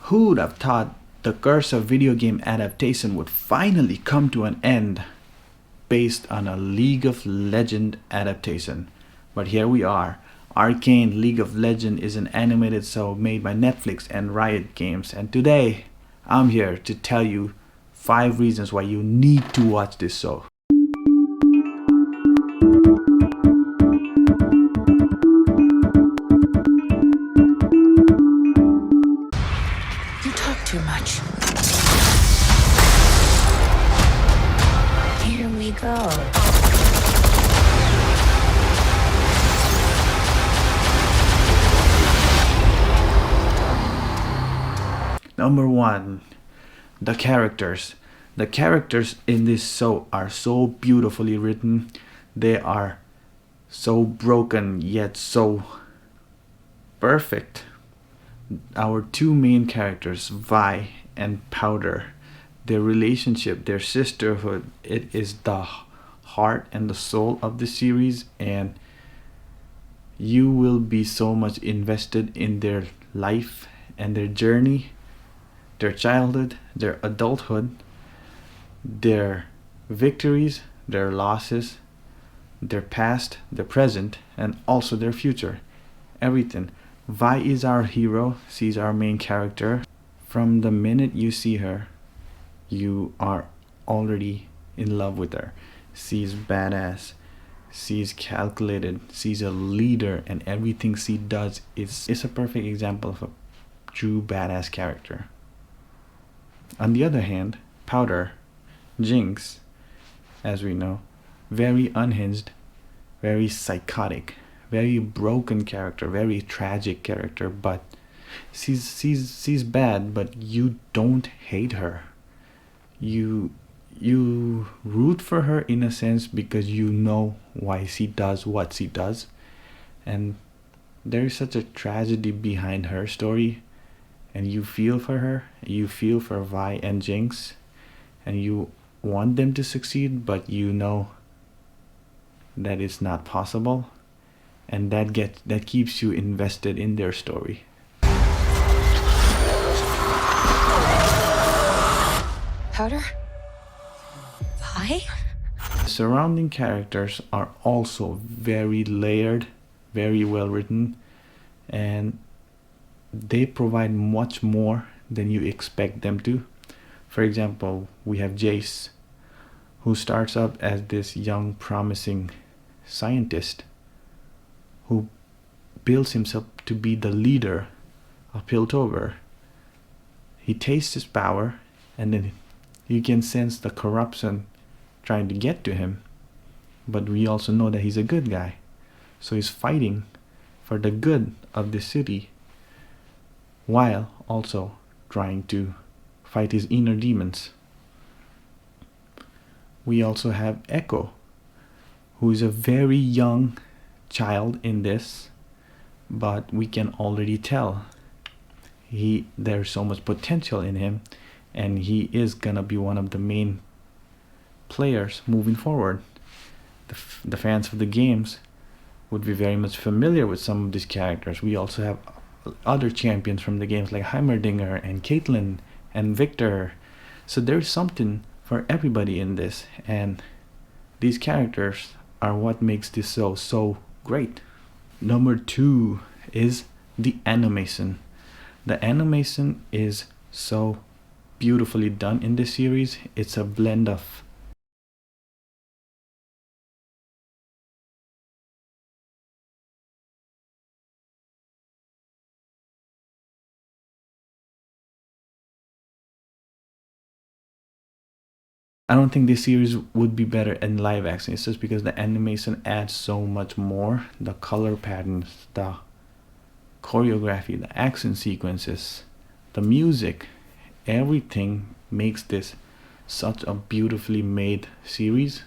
Who would have thought the curse of video game adaptation would finally come to an end based on a League of Legends adaptation? But here we are. Arcane League of Legends is an animated show made by Netflix and Riot Games, and today I'm here to tell you 5 reasons why you need to watch this show. You talk too much. Here we go. Number 1, the characters. The characters in this show are so beautifully written. They are so broken yet so perfect. Our 2 main characters, Vi and Powder, their relationship, their sisterhood, it is the heart and the soul of the series, and you will be so much invested in their life and their journey, their childhood, their adulthood, their victories, their losses, their past, their present, and also their future. Everything. Vi is our hero. She's our main character. From the minute you see her, you are already in love with her. She's badass. She's calculated. She's a leader, and everything she does is a perfect example of a true badass character. On the other hand, Powder, Jinx, as we know, very unhinged, very psychotic, very broken character, very tragic character, but she's bad, but you don't hate her. You root for her in a sense because you know why she does what she does, and there is such a tragedy behind her story, and you feel for her, you feel for Vi and Jinx, and you want them to succeed, but you know that it's not possible, and that keeps you invested in their story. Powder? Vi? The surrounding characters are also very layered, very well written, and they provide much more than you expect them to. For example, we have Jace, who starts up as this young, promising scientist who builds himself to be the leader of Piltover. He tastes his power, and then you can sense the corruption trying to get to him. But we also know that he's a good guy. So he's fighting for the good of the city, while also trying to fight his inner demons. We also have Echo, who is a very young child in this, but we can already tell there's so much potential in him, and he is gonna be one of the main players moving forward. The fans of the games would be very much familiar with some of these characters. We also have other champions from the games like Heimerdinger and Caitlyn and Victor. So there's something for everybody in this, and these characters are what makes this show so great. Number 2 is the animation. The animation is so beautifully done in this series. It's a blend of I don't think this series would be better in live action. It's just because the animation adds so much more. The color patterns, the choreography, the action sequences, the music, everything makes this such a beautifully made series.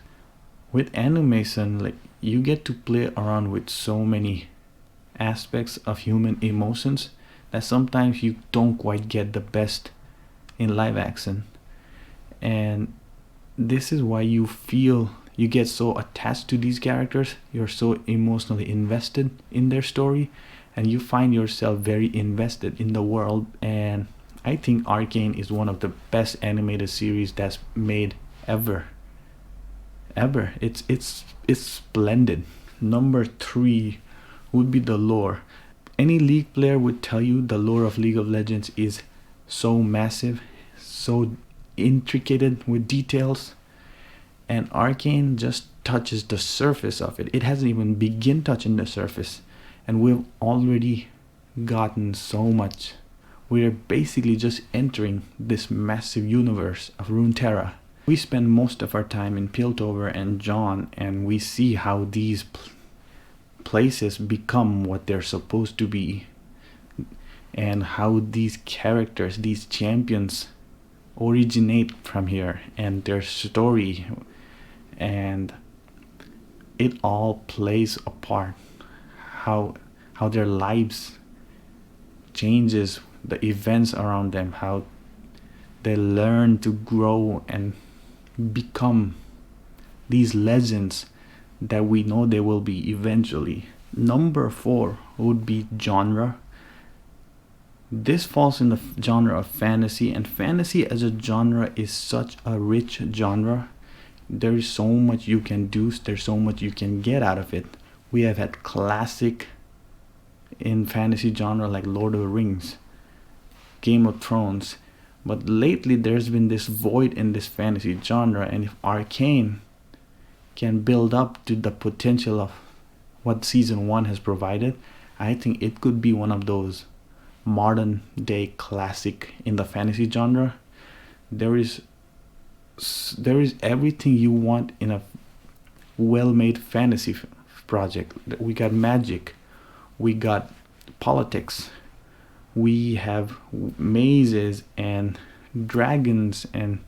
With animation, like, you get to play around with so many aspects of human emotions that sometimes you don't quite get the best in live action. And this is why you get so attached to these characters. You're so emotionally invested in their story, and you find yourself very invested in the world and I think Arcane is one of the best animated series that's made ever. Ever. It's splendid. Number 3 would be the lore. Any League player would tell you the lore of League of Legends is so massive, so intricate with details, and Arcane just touches the surface of it. It hasn't even begun touching the surface, and we've already gotten so much. We're basically just entering this massive universe of Runeterra. We spend most of our time in Piltover and John, and we see how these places become what they're supposed to be, and how these characters, these champions, originate from here, and their story, and it all plays a part. How their lives changes, the events around them, how they learn to grow and become these legends that we know they will be eventually. Number 4 would be genre. This falls in the genre of fantasy, and fantasy as a genre is such a rich genre. There is so much you can do, there's so much you can get out of it. We have had classic in fantasy genre like Lord of the Rings, Game of Thrones, but lately there's been this void in this fantasy genre, and if Arcane can build up to the potential of what season 1 has provided, I think it could be one of those modern day classic in the fantasy genre. There is everything you want in a well-made fantasy project. We got magic, we got politics, we have mazes and dragons and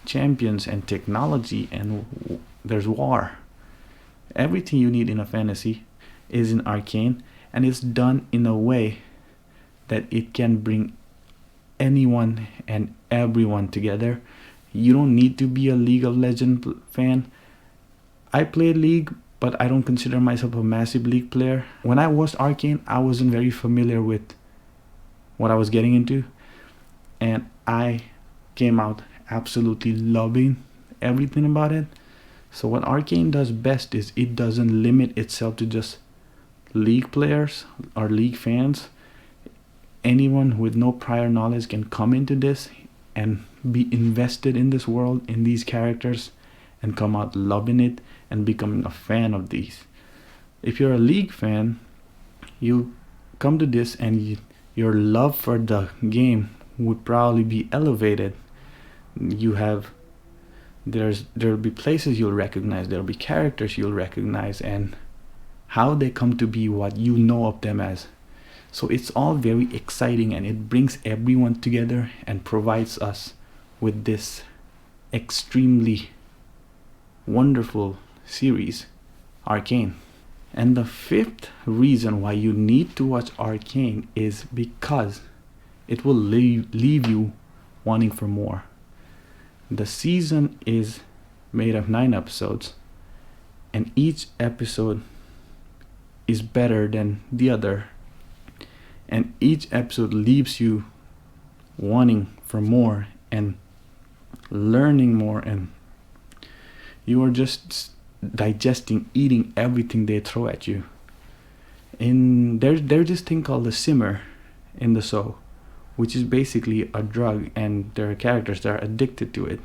champions and technology, and there's war. Everything you need in a fantasy is in Arcane, and it's done in a way that it can bring anyone and everyone together. You don't need to be a League of Legends fan. I play League, but I don't consider myself a massive League player. When I watched Arcane, I wasn't very familiar with what I was getting into, and I came out absolutely loving everything about it. So what Arcane does best is it doesn't limit itself to just League players or League fans. Anyone with no prior knowledge can come into this and be invested in this world, in these characters, and come out loving it and becoming a fan of these. If you're a League fan, you come to this and your love for the game would probably be elevated. There'll be places you'll recognize, there'll be characters you'll recognize, and how they come to be what you know of them as. So it's all very exciting, and it brings everyone together and provides us with this extremely wonderful series, Arcane. And the 5th reason why you need to watch Arcane is because it will leave you wanting for more. The season is made of 9 episodes, and each episode is better than the other, and each episode leaves you wanting for more and learning more, and you are just digesting, eating everything they throw at you. There's this thing called the simmer in the show, which is basically a drug, and there are characters that are addicted to it.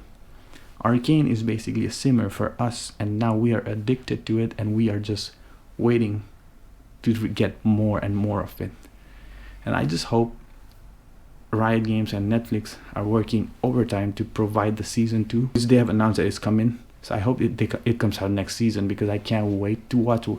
Arcane is basically a simmer for us, and now we are addicted to it, and we are just waiting to get more and more of it. And I just hope Riot Games and Netflix are working overtime to provide the season 2, which they have announced that it's coming. So I hope it comes out next season, because I can't wait to watch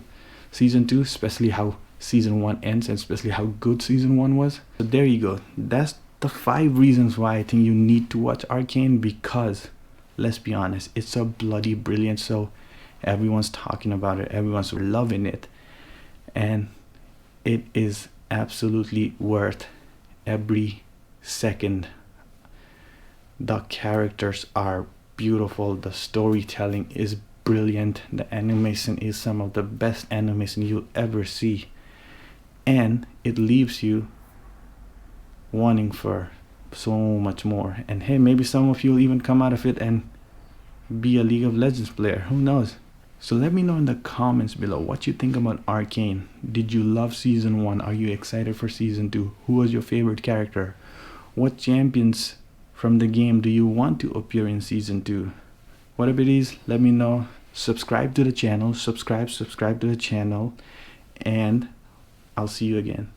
season 2, especially how season 1 ends, and especially how good season 1 was. So there you go. That's the 5 reasons why I think you need to watch Arcane, because let's be honest, it's a bloody brilliant show. Everyone's talking about it, everyone's loving it, and it is absolutely worth every second. The characters are beautiful, the storytelling is brilliant, the animation is some of the best animation you'll ever see, and it leaves you wanting for so much more. And hey, maybe some of you will even come out of it and be a League of Legends player. Who knows? So let me know in the comments below what you think about Arcane. Did you love season 1? Are you excited for season 2? Who was your favorite character? What champions from the game do you want to appear in season 2? Whatever it is, let me know. Subscribe to the channel, subscribe to the channel, and I'll see you again.